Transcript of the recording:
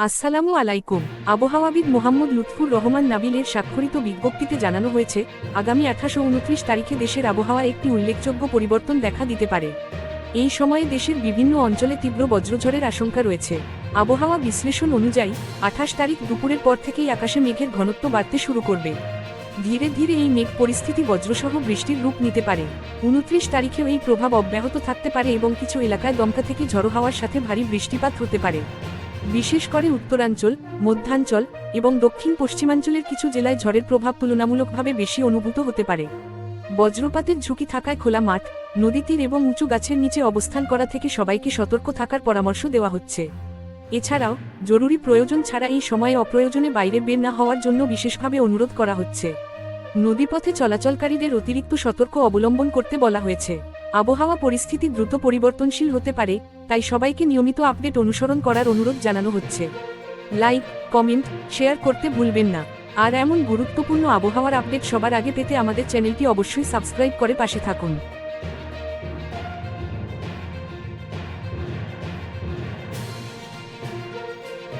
আসসালামু আলাইকুম। আবহাওয়াবিদ মোহাম্মদ লুৎফুর রহমান নাবিলের স্বাক্ষরিত বিজ্ঞপ্তিতে জানানো হয়েছে, আগামী 28-29 তারিখে দেশের আবহাওয়ায় একটি উল্লেখযোগ্য পরিবর্তন দেখা দিতে পারে। এই সময়ে দেশের বিভিন্ন অঞ্চলে তীব্র বজ্রঝড়ের আশঙ্কা রয়েছে। আবহাওয়া বিশ্লেষণ অনুযায়ী 28 তারিখ দুপুরের পর থেকেই আকাশে মেঘের ঘনত্ব বাড়তে শুরু করবে। ধীরে ধীরে এই মেঘ পরিস্থিতি বজ্রসহ বৃষ্টির রূপ নিতে পারে। 29 তারিখেও এই প্রভাব অব্যাহত থাকতে পারে এবং কিছু এলাকায় দমকা থেকে ঝড়ো হাওয়ার সাথে ভারী বৃষ্টিপাত হতে পারে। বিশেষ করে উত্তরাঞ্চল, মধ্যাঞ্চল এবং দক্ষিণ পশ্চিমাঞ্চলের কিছু জেলায় ঝড়ের প্রভাব তুলনামূলকভাবে বেশি অনুভূত হতে পারে। বজ্রপাতের ঝুঁকি থাকায় খোলা মাঠ, নদী তীর এবং উঁচু গাছের নিচে অবস্থান করা থেকে সবাইকে সতর্ক থাকার পরামর্শ দেওয়া হচ্ছে। এছাড়াও জরুরি প্রয়োজন ছাড়া এই সময়ে অপ্রয়োজনে বাইরে বের না হওয়ার জন্য বিশেষভাবে অনুরোধ করা হচ্ছে। নদীপথে চলাচলকারীদের অতিরিক্ত সতর্ক অবলম্বন করতে বলা হয়েছে। আবহাওয়া পরিস্থিতি দ্রুত পরিবর্তনশীল হতে পারে, তাই সবাইকে নিয়মিত আপডেট অনুসরণ করার অনুরোধ জানানো হচ্ছে। লাইক, কমেন্ট, শেয়ার করতে ভুলবেন না। আর এমন গুরুত্বপূর্ণ আবহাওয়ার আপডেট সবার আগে পেতে আমাদের চ্যানেলটি অবশ্যই সাবস্ক্রাইব করে পাশে থাকুন।